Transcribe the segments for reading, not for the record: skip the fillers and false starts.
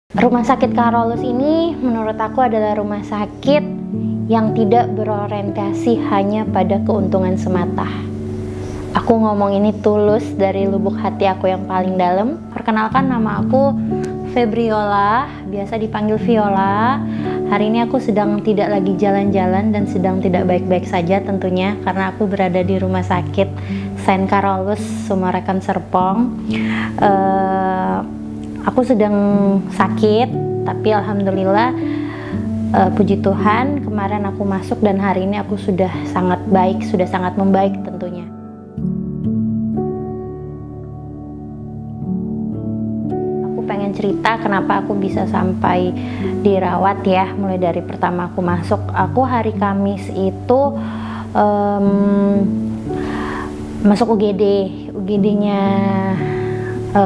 Rumah sakit Carolus ini menurut aku adalah rumah sakit yang tidak berorientasi hanya pada keuntungan semata. Aku ngomong ini tulus dari lubuk hati aku yang paling dalam. Perkenalkan, nama aku Febriola, biasa dipanggil Viola. Hari ini aku sedang tidak lagi jalan-jalan dan sedang tidak baik-baik saja tentunya, karena aku berada di rumah sakit Saint Carolus, Summarecon Serpong. Aku sedang sakit, tapi alhamdulillah, puji Tuhan, kemarin aku masuk dan hari ini aku sudah sangat baik, sudah sangat membaik tentunya. Aku pengen cerita kenapa aku bisa sampai dirawat ya, mulai dari pertama aku masuk. Aku hari Kamis itu masuk UGD-nya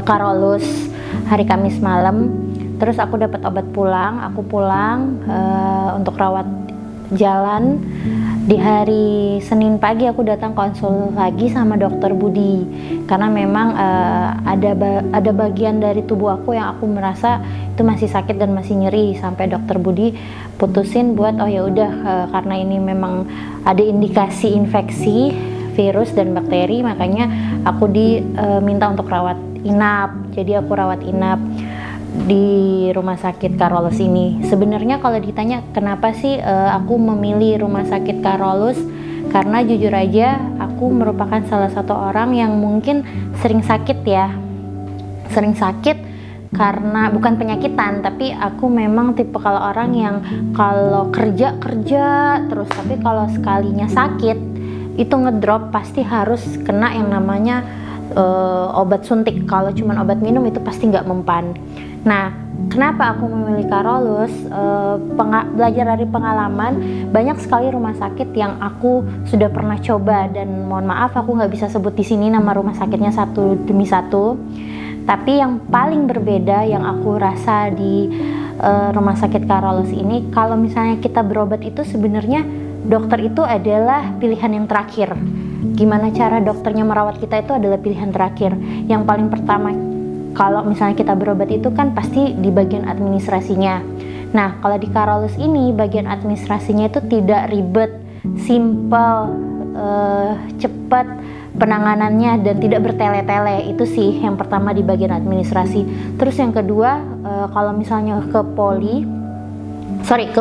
Carolus hari Kamis malam. Terus aku dapat obat pulang, aku pulang untuk rawat jalan. Di hari Senin pagi aku datang konsul lagi sama dokter Budi, karena memang ada bagian dari tubuh aku yang aku merasa itu masih sakit dan masih nyeri, sampai dokter Budi putusin buat oh ya udah, karena ini memang ada indikasi infeksi virus dan bakteri, makanya aku diminta untuk rawat inap. Jadi aku rawat inap di rumah sakit Carolus ini. Sebenarnya kalau ditanya kenapa sih aku memilih rumah sakit Carolus, karena jujur aja aku merupakan salah satu orang yang mungkin sering sakit ya. Sering sakit karena bukan penyakitan, tapi aku memang tipe kalau orang yang kalau kerja terus, tapi kalau sekalinya sakit itu ngedrop pasti harus kena yang namanya obat suntik. Kalau cuma obat minum itu pasti nggak mempan. Nah, kenapa aku memilih Carolus? Belajar dari pengalaman, banyak sekali rumah sakit yang aku sudah pernah coba, dan mohon maaf aku nggak bisa sebut di sini nama rumah sakitnya satu demi satu. Tapi yang paling berbeda yang aku rasa di rumah sakit Carolus ini, kalau misalnya kita berobat itu sebenarnya dokter itu adalah pilihan yang terakhir. Gimana cara dokternya merawat kita itu adalah pilihan terakhir. Yang paling pertama, kalau misalnya kita berobat itu kan pasti di bagian administrasinya. Nah, kalau di Carolus ini bagian administrasinya itu tidak ribet, simple, cepat penanganannya dan tidak bertele-tele. Itu sih yang pertama di bagian administrasi. Terus yang kedua, kalau misalnya ke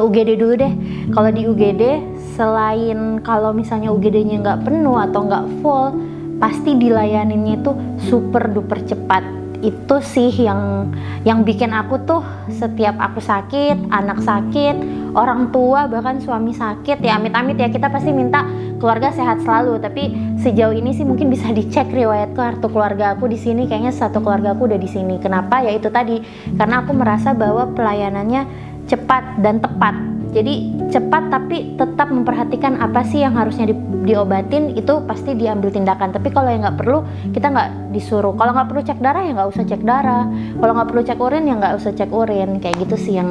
UGD dulu deh. Kalau di UGD, selain kalau misalnya UGD-nya nggak penuh atau nggak full, pasti dilayaninnya itu super duper cepat. Itu sih yang bikin aku tuh setiap aku sakit, anak sakit, orang tua bahkan suami sakit, ya amit-amit ya, kita pasti minta keluarga sehat selalu. Tapi sejauh ini sih mungkin bisa dicek riwayat kartu keluarga aku di sini, kayaknya satu keluarga aku udah di sini. Kenapa? Ya itu tadi, karena aku merasa bahwa pelayanannya cepat dan tepat. Jadi cepat tapi tetap memperhatikan apa sih yang harusnya diobatin, itu pasti diambil tindakan. Tapi kalau yang nggak perlu, kita nggak disuruh. Kalau nggak perlu cek darah ya nggak usah cek darah. Kalau nggak perlu cek urin ya nggak usah cek urin. Kayak gitu sih yang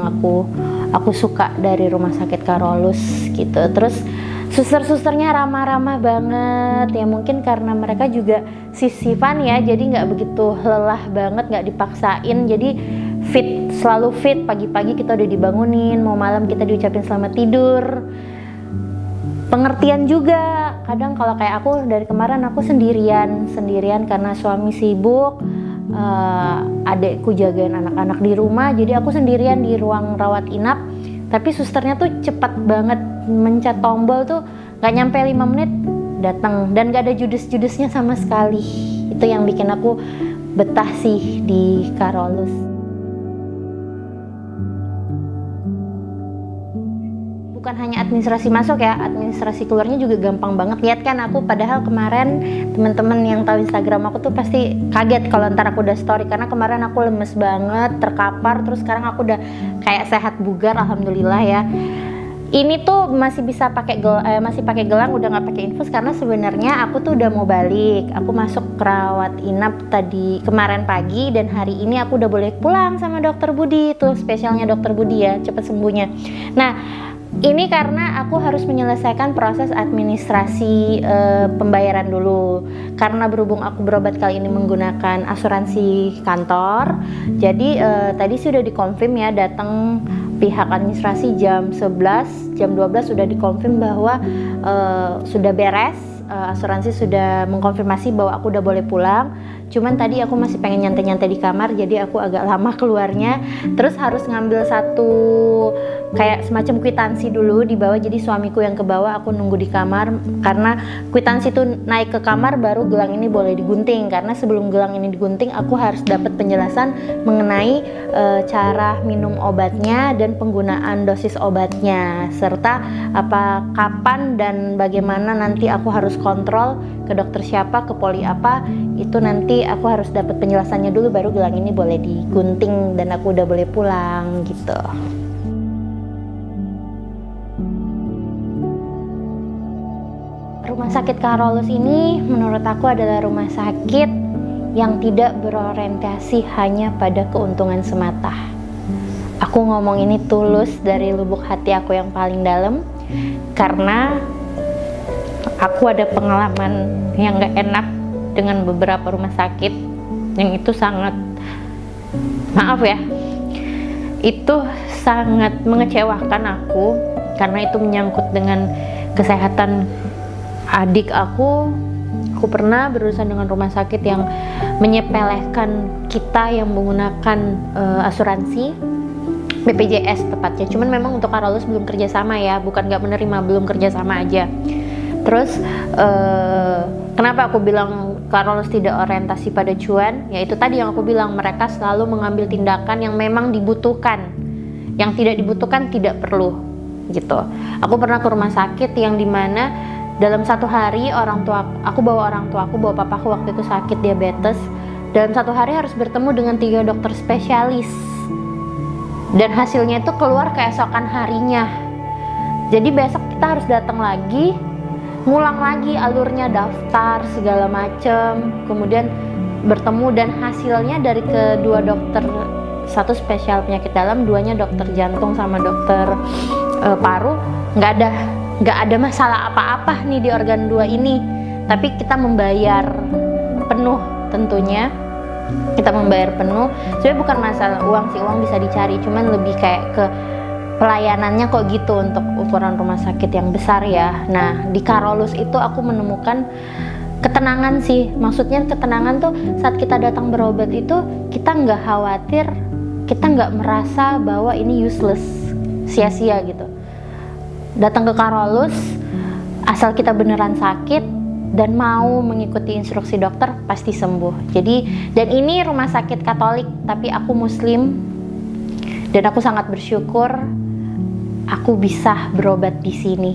aku suka dari rumah sakit Carolus gitu. Terus suster-susternya ramah-ramah banget ya, mungkin karena mereka juga sisifan ya, jadi nggak begitu lelah banget, nggak dipaksain. Jadi selalu fit. Pagi-pagi kita udah dibangunin, mau malam kita diucapin selamat tidur. Pengertian juga. Kadang kalau kayak aku dari kemarin aku sendirian karena suami sibuk, adekku jagain anak-anak di rumah, jadi aku sendirian di ruang rawat inap. Tapi susternya tuh cepat banget, mencet tombol tuh nggak nyampe 5 menit datang, dan nggak ada judes-judesnya sama sekali. Itu yang bikin aku betah sih di Carolus. Bukan hanya administrasi masuk ya, administrasi keluarnya juga gampang banget. Lihat kan aku, padahal kemarin teman-teman yang tahu Instagram aku tuh pasti kaget kalau ntar aku udah story, karena kemarin aku lemes banget, terkapar. Terus sekarang aku udah kayak sehat bugar, alhamdulillah ya. Ini tuh masih bisa pakai gelang, udah nggak pakai infus, karena sebenarnya aku tuh udah mau balik. Aku masuk rawat inap tadi kemarin pagi, dan hari ini aku udah boleh pulang sama dokter Budi. Tuh spesialnya dokter Budi ya, cepet sembuhnya. Nah, Ini karena aku harus menyelesaikan proses administrasi pembayaran dulu. Karena berhubung aku berobat kali ini menggunakan asuransi kantor, jadi tadi sudah dikonfirm ya, datang pihak administrasi jam 11, jam 12 sudah dikonfirm bahwa sudah beres, asuransi sudah mengkonfirmasi bahwa aku udah boleh pulang. Cuman tadi aku masih pengen nyantai-nyantai di kamar, jadi aku agak lama keluarnya. Terus harus ngambil satu kayak semacam kwitansi dulu di bawah, jadi suamiku yang ke bawah, aku nunggu di kamar. Karena kwitansi itu naik ke kamar baru gelang ini boleh digunting. Karena sebelum gelang ini digunting aku harus dapat penjelasan mengenai cara minum obatnya dan penggunaan dosis obatnya, serta kapan dan bagaimana nanti aku harus kontrol ke dokter siapa, ke poli apa. Itu nanti aku harus dapat penjelasannya dulu baru gelang ini boleh digunting dan aku udah boleh pulang gitu. Rumah sakit Carolus ini menurut aku adalah rumah sakit yang tidak berorientasi hanya pada keuntungan semata. Aku ngomong ini tulus dari lubuk hati aku yang paling dalam, karena aku ada pengalaman yang gak enak dengan beberapa rumah sakit yang itu sangat, maaf ya, itu sangat mengecewakan aku, karena itu menyangkut dengan kesehatan adik aku. Aku pernah berurusan dengan rumah sakit yang menyepelekan kita yang menggunakan asuransi BPJS tepatnya. Cuman memang untuk Carolus belum kerjasama ya, bukan nggak menerima, belum kerjasama aja. Terus kenapa aku bilang Carolus tidak orientasi pada cuan? Yaitu tadi yang aku bilang, mereka selalu mengambil tindakan yang memang dibutuhkan, yang tidak dibutuhkan tidak perlu gitu. Aku pernah ke rumah sakit yang dimana dalam satu hari aku bawa papaku waktu itu sakit diabetes. Dalam satu hari harus bertemu dengan 3 dokter spesialis, dan hasilnya itu keluar keesokan harinya. Jadi besok kita harus datang lagi, ngulang lagi alurnya, daftar segala macem, kemudian bertemu, dan hasilnya dari kedua dokter, satu spesial penyakit dalam, duanya dokter jantung sama dokter paru, nggak ada masalah apa-apa nih di organ 2 ini. Tapi kita membayar penuh, tentunya kita membayar penuh. Sebenarnya bukan masalah uang sih, uang bisa dicari, cuman lebih kayak ke pelayanannya kok gitu untuk ukuran rumah sakit yang besar ya. Nah, di Carolus itu aku menemukan ketenangan sih. Maksudnya ketenangan tuh saat kita datang berobat itu kita nggak khawatir, kita nggak merasa bahwa ini useless, sia-sia gitu. Datang ke Carolus, asal kita beneran sakit dan mau mengikuti instruksi dokter, pasti sembuh. Dan ini rumah sakit Katolik, tapi aku Muslim, dan aku sangat bersyukur aku bisa berobat di sini.